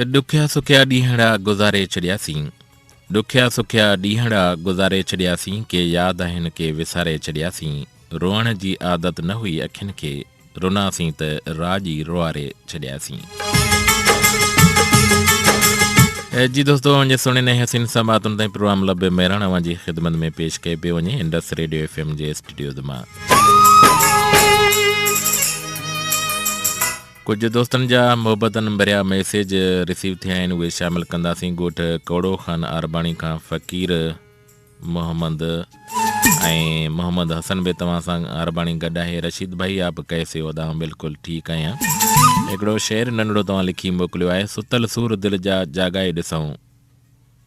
ॾुखिया सुखिया ॾींहड़ा गुज़ारे छॾियासीं, ॾुखिया सुखिया ॾींहड़ा गुज़ारे छॾियासीं, के यादि आहिनि के विसारे छॾियासीं। रोअण जी आदत न हुई अखियुनि खे, रुनासीं त राज ई रुआरे छॾियासीं। जी दोस्तों, मुंहिंजे सुहिणे हसीन समातुनि ताईं प्रोग्राम लबे महिरण जी ख़िदमत में पेश कयो पियो वञे इंडस रेडियो FM जे स्टूडियो मां। कुझु दोस्तनि जा मुहबतनि भरिया मैसेज रिसीव थिया आहिनि, उहे शामिलु कंदासीं। ॻोठ कौड़ो ख़ान आरबाणी खां फ़क़ीर मोहम्मद ऐं मोहम्मद हसन बि तव्हां सां आरबाणी गॾु आहे। रशीद भाई आप कैसे हो? बिल्कुलु ठीकु आहियां। हिकिड़ो शेर नंढड़ो तव्हां लिखी मोकिलियो आहे। सुतल सूर दिलि जा जाॻाए ॾिसूं,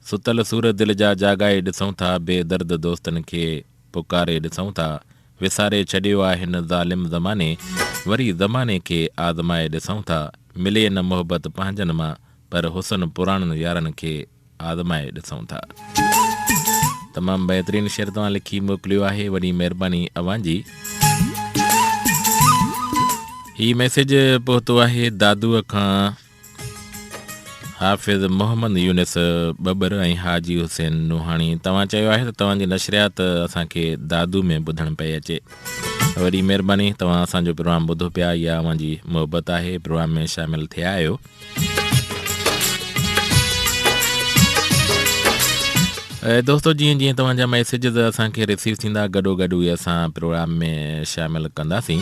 सुतल सूर दिलि जा जाॻाए ॾिसूं था, बेदर्द दोस्तनि खे पुकारे ॾिसूं था। विसारे छॾियो आहे हिन ज़ालिम ज़माने, वरी ज़माने खे आज़माए ॾिसूं था। मिले न मोहबत पंहिंजनि मां, पर हुसन पुराणनि यारनि खे आज़माए ॾिसूं था। तमामु बहितरीनु शेर तव्हां लिखी मोकिलियो आहे, वॾी महिरबानी अव्हांजी। हीउ मैसेज पहुतो आहे दादूअ खां हाफ़िज़ मोहम्मद यूनिस बबर ऐं हाजी हुसैन नुहाणी। तव्हां चयो आहे त तव्हांजी नशरियात असांखे दादू में ॿुधणु पई अचे। वॾी महिरबानी, तव्हां असांजो प्रोग्राम ॿुधो पिया, इहा अव्हांजी मुहबत आहे। प्रोग्राम में शामिलु थिया आहियो। दोस्तो, जीअं जीअं तव्हांजा मैसेजिस असांखे रिसीव थींदा, गॾोगॾु उहे असां प्रोग्राम में शामिलु कंदासीं।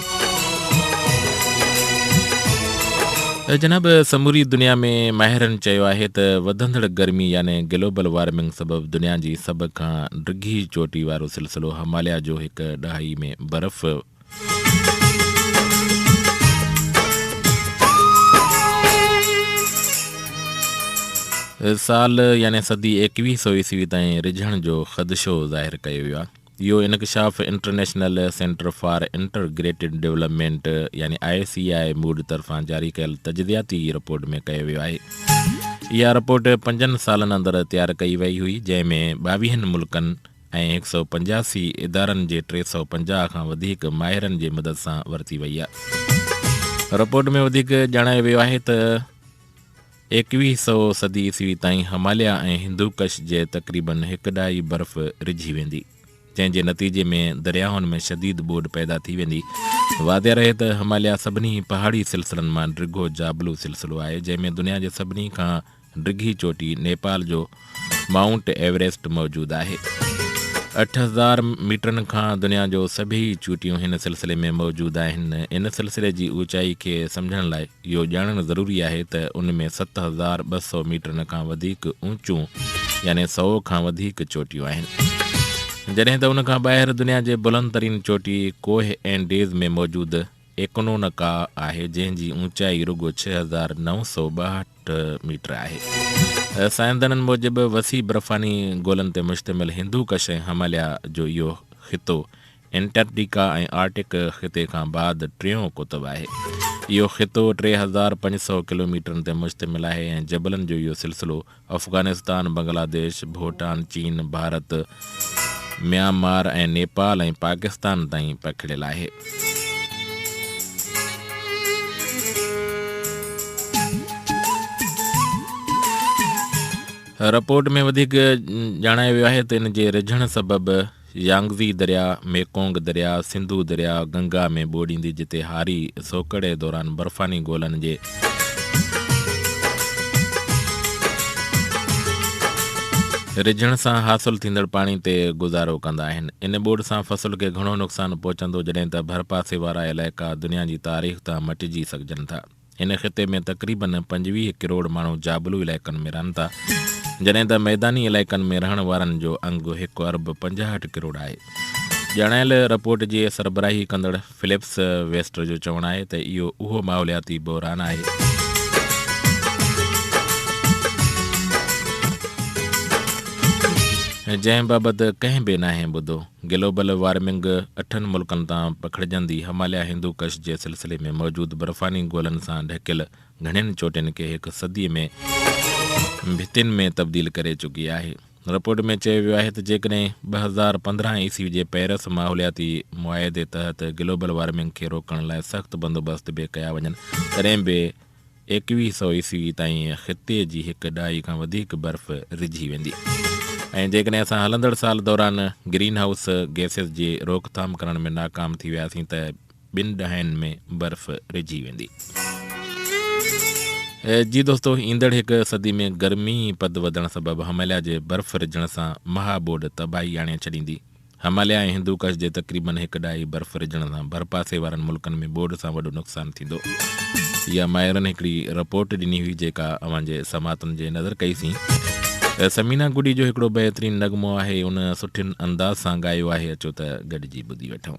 जनाब, समूरी दुनिया में माहिरनि चयो आहे त वधंदड़ गर्मी यानी ग्लोबल वार्मिंग सबबु दुनिया जी सभ खां डिघी चोटी वारो सिलसिलो हिमालय जो हिकु ॾहाई में बर्फ़ साल यानी सदी 2100 ईस्वी ताईं रिझण जो ख़दशो ज़ाहिर कयो वियो आहे। इहो इनकशाफ़ international centre for integrated development यानी ICI मूड तरफ़ां जारी कयल तजज़ियाती रिपोर्ट में कयो वियो आहे। इहा रिपोर्ट 5 सालनि अंदरि तयारु कई वई हुई, जंहिंमें 22 मुल्कनि ऐं 185 इदारनि जे 350 खां वधीक माहिरनि जे मदद सां वरिती वई आहे। रिपोर्ट में वधीक ॼाणायो वियो आहे त 2100 सदी ईस्वी ताईं हिमालय ऐं हिंदूकश जे तक़रीबन हिकु ॾहाई बर्फ़ रिझी वेंदी, जंहिंजे नतीजे में दरियाउनि में शदीद ॿोॾि पैदा थी वेंदी। वाज़िह रहे त हिमालय सभिनी पहाड़ी सिलसिलनि मां डिघो जाबलू सिलसिलो आहे, जंहिंमें दुनिया जे सभिनी खां डिघी चोटी नेपाल जो माउंट एवरेस्ट मौजूदु आहे। 8000 मीटरनि खां दुनिया जो सभई चोटियूं हिन सिलसिले में मौजूदु आहिनि। इन सिलसिले जी ऊचाई खे सम्झण लाइ इहो ॼाणणु ज़रूरी आहे त उन में 7200 मीटरनि खां वधीक ऊचूं यानी 100 खां वधीक चोटियूं आहिनि। जॾहिं त उन खां ॿाहिरि दुनिया जे बुलंद तरीन चोटी कोह एंडीज़ में मौजूदु एकोनोनका आहे, जंहिंजी ऊचाई रुगो 6962 मीटर आहे। साइंसदाननि मूजिबि वसी बर्फ़ानी गोलनि ते मुश्तमिल हिंदूकश ऐं हिमालय जो इहो ख़ितो एंटार्क्टिका ऐं आर्टिक ख़िते खां बाद टियों कुतुब आहे। इहो ख़ितो 3500 किलोमीटरनि ते मुश्तमिल आहे ऐं जबलनि जो इहो सिलसिलो अफ़गानिस्तान, बांग्लादेश, भूटान, चीन, भारत, म्यांमार ऐं नेपाल ऐं पाकिस्तान ताईं पखिड़ियल आहे। रिपोर्ट में वधीक ॼाणायो वियो आहे त इन जे रिझण सबबि यांगज़ी दरिया, मेकोंग दरिया, सिंधु दरिया, गंगा में ॿोड़ींदी, जिते हारी सोकड़े दौरान बर्फ़ानी गोलनि जे रिझण सां हासिलु थींदड़ पाणी ते गुज़ारो कंदा आहिनि। इन ॿोड़ सां फ़सुल खे घणो नुक़सानु पहुचंदो, जॾहिं त भरपासे वारा इलाइक़ा दुनिया जी तारीख़ तां मटिजी सघजनि था। इन ख़िते में तक़रीबन 25 करोड़ माण्हू जाबलू इलाइक़नि में रहनि था, जॾहिं त मैदानी इलाइक़नि में रहण वारनि जो अंगु 1 अरब 65 करोड़ आहे। ॼाणायल रिपोर्ट जी सरबराही कंदड़ फिलिप्स वेस्टर जो चवणु आहे त इहो उहो माहौलियाती बहरान आहे जंहिं बाबति कंहिं बि नाहे ॿुधो। ग्लोबल वार्मिंग 8 मुल्कनि तां पखिड़िजंदी हिमालय हिंदूकश जे सिलसिले में मौजूदु बर्फ़ानी गोलनि सां ढकियल घणनि चोटियुनि खे हिकु सदीअ में भितियुनि में तब्दील करे चुकी आहे। रिपोर्ट में चयो वियो आहे त जेकॾहिं 2015 ईस्वी जे पेरिस माहौलियाती मुआहिदे तहत ग्लोबल वार्मिंग खे रोकण लाइ सख़्तु बंदोबस्त बि कया वञनि, तॾहिं बि 2100 ईस्वी ताईं ख़िते जी हिकु ॾाई खां वधीक बर्फ़ रिझी वेंदी। ऐं जेकॾहिं असां हलंदड़ साल दौरान ग्रीन हाउस गैसेस जी रोकथाम करण में नाकाम थी वियासीं त 2 ॾहाइनि में बर्फ़ रिझी वेंदी। जी दोस्तो, ईंदड़ हिकु सदी में गर्मी पद वधण सबबि हिमालय जे बर्फ़ रिझण सां महाॿोॾि तबाही आणे छॾींदी। हिमालय ऐं हिंदू कच्छ जे तक़रीबन हिकु ॾाई बर्फ़ रिझण सां भरपासे वारनि मुल्कनि में ॿोॾि सां वॾो नुक़सानु थींदो। इहा माहिरनि हिकिड़ी रिपोर्ट ॾिनी हुई जेका अव्हांजे समातुनि जे नज़र कईसीं। समीना गुडी जो हिकिड़ो बहितरीनु नगमो आहे, उन सुठियुनि अंदाज़ सां ॻायो आहे। अचो त गॾिजी ॿुधी वठूं।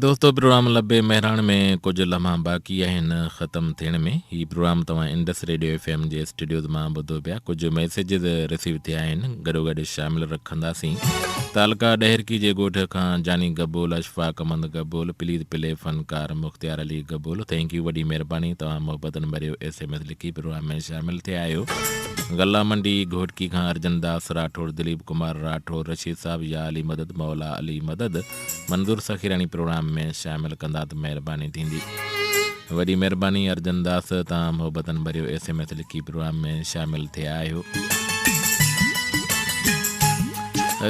दोस्तो, प्रोग्राम लबे महिराण में कुझु लम्हा बाक़ी आहिनि ख़तमु थियण में। हीउ प्रोग्राम तव्हां इंडस रेडियो FM जे स्टूडियोज़ मां ॿुधो पिया। कुझु मैसेजिस रिसीव थिया आहिनि, गॾोगॾु शामिलु रखंदासीं। तालका ॾहरकी जे ॻोठ खां जानी गबोल, अशफाक अहमद गबोल, प्लीज़ प्ले फ़नकार मुख़्तियार अली गबोल, थैंक यू, वॾी महिरबानी। तव्हां मोहबतनि भरियो SMS लिखी प्रोग्राम में शामिलु थिया आहियो। गला मंडी घोटकी खां अर्जन दास राठौर, दिलीप कुमार राठौर, रशीद साहब, या अली मदद, मौला अली मदद, मंज़ूर सखीरानी प्रोग्राम में शामिलु कंदा त महिरबानी थींदी। वॾी महिरबानी अर्जन दास, तव्हां मोहबतनि भरियो SMS लिखी प्रोग्राम में शामिलु थिया आहियो।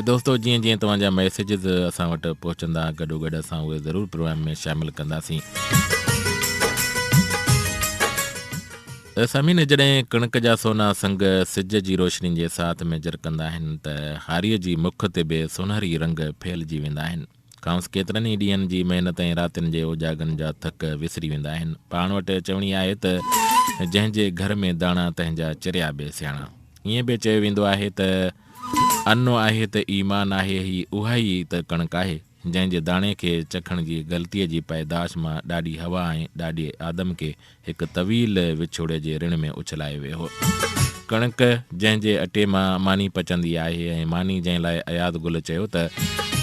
दोस्तो, जीअं जीअं तव्हांजा मैसेजिस असां वटि पहुचंदा, गॾोगॾु असां उहे ज़रूरु प्रोग्राम में शामिलु कंदासीं। समीन, जॾहिं कणिक जा सोना संग सिज जी रोशनी जे साथ में झरकंदा आहिनि त हारीअ जी मुख ते बि सुनहरी रंग फैलिजी वेंदा आहिनि। खांसि केतिरनि ई ॾींहंनि जी महिनत ऐं रातिनि जे उजागनि जा थक विसरी वेंदा आहिनि। पाण वटि चवणी आहे त जंहिंजे घर में दाणा तंहिंजा चरिया बि सियाणा। ईअं बि चयो वेंदो आहे त अनो आहे त ईमान आहे, ही उहा ई त कणिक आहे जंहिंजे दाणे खे चखण जी ग़लतीअ जी पैदाश मां ॾाढी हवा ऐं ॾाढे आदम खे हिकु तवील विछोड़े जे ऋण में उछलायो वियो हो। कणिक जंहिंजे अटे मां मानी पचंदी आहे ऐं मानी जंहिं लाइ अयाद गुल चयो त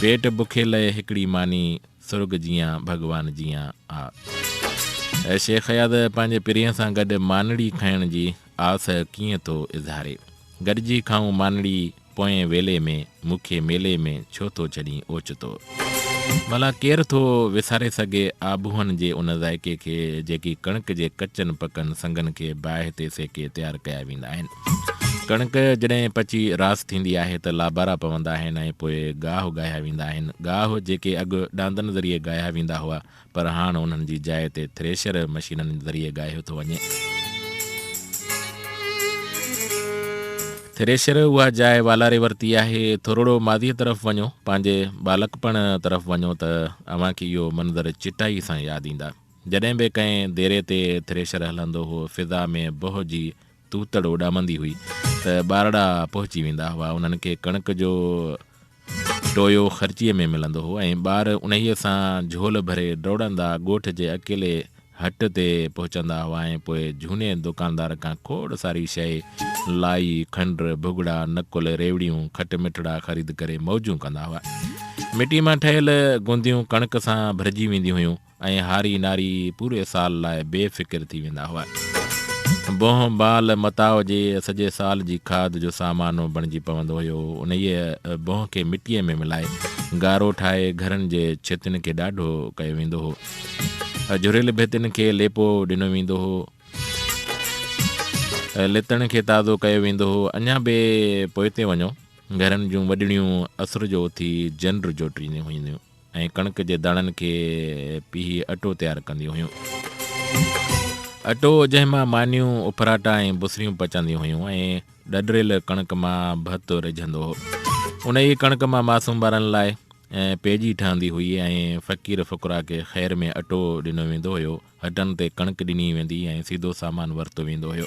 पेट बुखे लाइ हिकिड़ी मानी सुर्ग जीअं भॻवान जीअं आहे। शेख अयाद पंहिंजे पिरीअ सां गॾु मानड़ी खाइण जी आस कीअं थो इज़हारे। गॾिजी खाऊं मानड़ी पोएं वेले में मूंखे मेले में छो थो छॾी ओचितो। भला केरु थो विसारे सघे आबूहनि जे उन ज़ाइके खे जेकी कणिक जे कचनि पकनि संगनि खे बाहि ते सेके तयारु कया वेंदा आहिनि। कणिक जॾहिं पची रास थींदी आहे त लाबारा पवंदा आहिनि ऐं पोइ गाहु ॻाया वेंदा आहिनि। गाहु जेके अॻु ॾांदनि ज़रिए ॻाया वेंदा हुआ पर हाणे उन्हनि जी जाइ ते थ्रेशर मशीननि ज़रिए ॻायो थो वञे। थ्रेशर उहा जाइ वालारे वरिती आहे। थोरो मादीअ तरफ़ वञो, पंहिंजे बालकपण तरफ़ वञो त अव्हांखे इहो मंज़र चिटाई सां यादि ईंदा। जॾहिं बि कंहिं देरे ते थ्रेशर हलंदो हो फिज़ा में बोह जी तूतड़ उॾामंदी हुई त ॿारड़ा पहुची वेंदा हुआ। उन्हनि खे कणिक जो टोयो ख़र्चीअ में मिलंदो हो ऐं ॿार उन्हीअ सां झोल भरे डोड़ंदा ॻोठ जे अकेले हट ते पहुचंदा हुआ ऐं पोइ झूने दुकानदार खां खोड़ सारी शइ लाई खंड भुॻड़ा नकुल रेवड़ियूं खट मिठड़ा ख़रीद करे मौजूं कंदा हुआ। मिटी मां ठहियल गुंदियूं कणिक सां भरिजी वेंदियूं हुयूं ऐं हारी नारी पूरे साल लाइ बेफ़िक्र थी वेंदा हुआ। बोह बाल मताव जे सॼे साल जी खाद जो सामानो बणिजी पवंदो हुयो। उन बोह खे मिटीअ में मिलाए गारो ठाहे घरनि जे छितियुनि खे ॾाढो कयो वेंदो हो। झुरियल भितियुनि खे लेपो ॾिनो वेंदो हो, लितण खे ताज़ो कयो वेंदो हो। अञा बि पोइ ते वञो, घरनि जूं वॾड़ियूं असुर जो उथी जंड जोटींदियूं हुयूं ऐं कणिक जे दाणनि खे पीही अटो तयारु कंदियूं हुयूं। अटो जंहिंमां मानियूं उफराटा ऐं बुसरियूं पचंदियूं हुयूं ऐं ॾडरियल कणिक मां भत रिझंदो हो। उन ई कणिक मां मासूम ॿारनि लाइ पेजी ठहंदी हुई ऐं फ़क़ीर फ़ुक़रा खे ख़ैर में अटो ॾिनो वेंदो हुयो। हटनि ते कणिक ॾिनी वेंदी ऐं सीधो सामान वरितो वेंदो हुयो।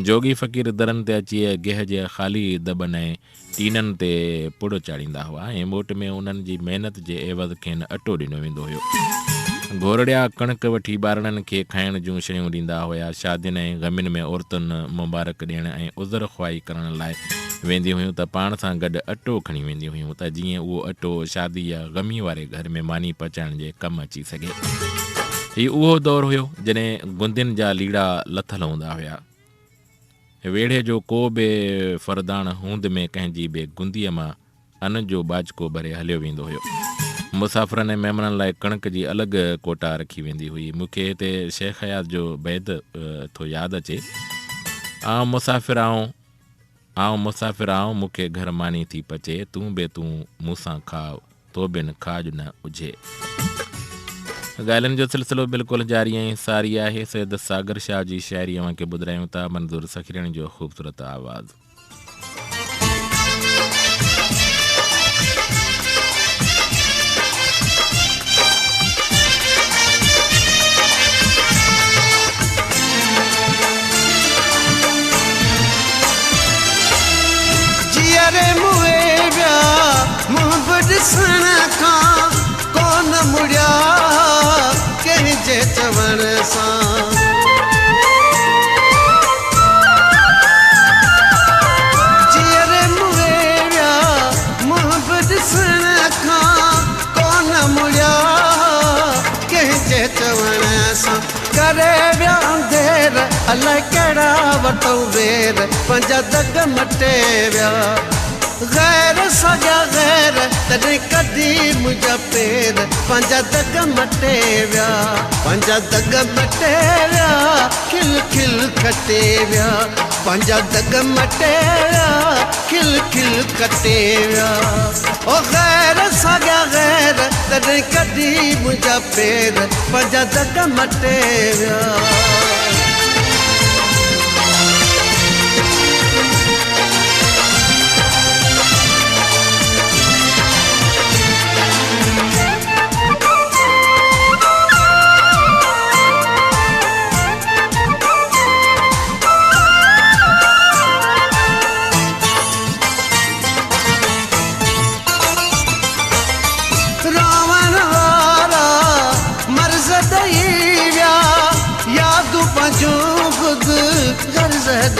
जोगी फ़क़ीर दरनि ते अची गेह जे ख़ाली दॿनि ऐं टीननि ते पुड़ चाढ़ींदा हुआ ऐं मोट में उन्हनि जी महिनत जे एवज़ खेनि अटो ॾिनो वेंदो हुयो। घोरड़िया कणिक वठी ॿारनि खे खाइण जूं शयूं ॾींदा हुआ। शादियुनि ऐं ग़मियुनि में औरतुनि मुबारक ॾियण ऐं उज़र ख़्वाही करण लाइ वेंदियूं हुयूं त पाण सां गॾु अटो खणी वेंदियूं हुयूं त जीअं उहो अटो शादी या ग़मी वारे घर में मानी पचाइण जे कमु अची सघे। हीउ उहो दौरु हुयो जॾहिं गुंदियुनि जा लीड़ा लथल हूंदा हुया। वेढ़े जो को बि फ़रदान हूंद में कंहिंजी बि गुंदीअ मां अन जो बाचको भरे हलियो वेंदो हुयो। मुसाफ़िरनि ऐं महिमाननि लाइ कणिक जी अलॻि कोटा रखी वेंदी हुई। मूंखे हिते शेख हयात जो बैदि थो यादि अचे। आउं मुसाफ़िर आऊं मूंखे घर मानी थी पचे, तूं बि तूं मूंसां खाओ तो बिन खाज न हुजे। ॻाल्हियुनि जो सिलसिलो बिल्कुलु जारी ऐं सारी आहे। सैयद सागर शाह जी शाइरी अव्हांखे ॿुधायूं था। मंज़ूर सखीरणी जो ख़ूबसूरत आवाज़। ॾिसण खां कोन मुड़िया कंहिंजे चवण सां। जीअरे मुए विया मुंहुं ॾिसण खां कोन मुड़िया कंहिंजे चवण सां। करे विया देर अलाए कहिड़ा वठूं वेर पंहिंजा दग मटे विया। गैर सॻा गैर तॾहिं कढी मुंहिंजा पेर पंहिंजा दग मटे विया। पंहिंजा दग मटे विया खिल खिल कटे विया। पंहिंजा दग मटे विया खिल खिल कटे विया। ओ गैर सॻा गैर तॾहिं कढी मुंहिंजा पेर पंहिंजा दग मटे विया।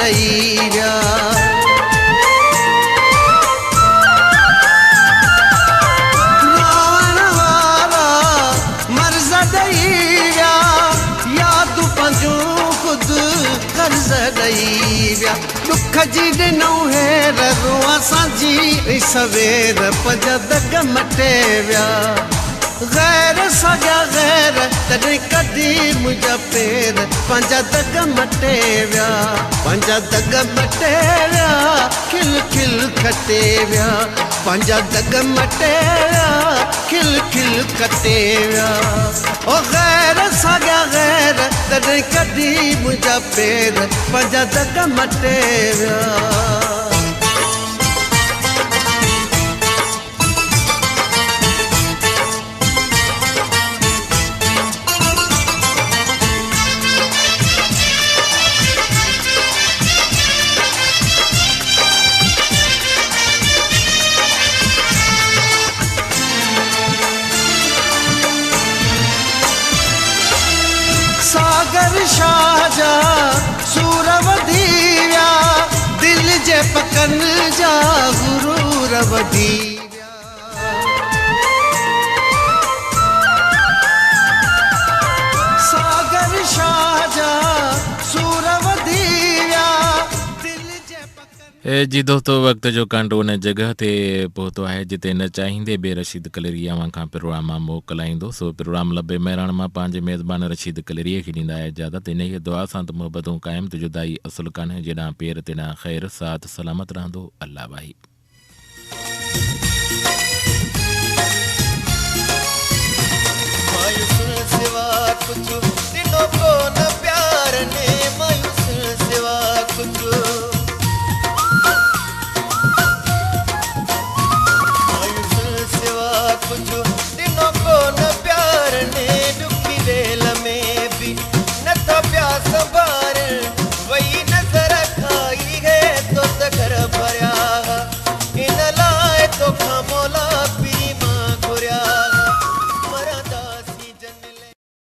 ॾई विया रोअण वारा मर्ज़ ॾई विया यादूं पंहिंजूं ख़ुदि कर्ज़ ॾई विया दुख जी ॾिनऊं हेर रुआ सांझी सवेर पंज दग मटे विया गैर साॻिया गैर तॾहिं कढी मुंहिंजा पेर पंहिंजा दग मटे विया पंहिंजा दग मटे विया खिल खिल कटे विया पंहिंजा दग मटे विया खिल खिल कटे विया ओ गैर साॻिया गैर तॾहिं कढी मुंहिंजा पेर पंहिंजा दग मटे विया सागर शाह जा सूर वधी विया दिल जे पकन जा गुरूर वधी विया सागर शाह जा सूर वधी विया दिल जे पकन जी दोस्तों वक़्त जो कांटो उन जगह ते पहुतो आहे जिते न चाहींदे बि रशीद कलेरी अवां खां प्रोग्राम मोकिलाईंदो सो प्रोग्राम लबे महिराण मां पंहिंजे मेज़बान रशीद कलेरीअ खे ॾींदा आहे इजाज़त इन ई दुआ सां त मुहबतूं क़ाइमु त जुदाई असुल कान्हे जेॾां पेर तेॾां ख़ैर साथ सलामत रहंदो अल्लाह भाई मायूस सिवा कुझु ॾिनो को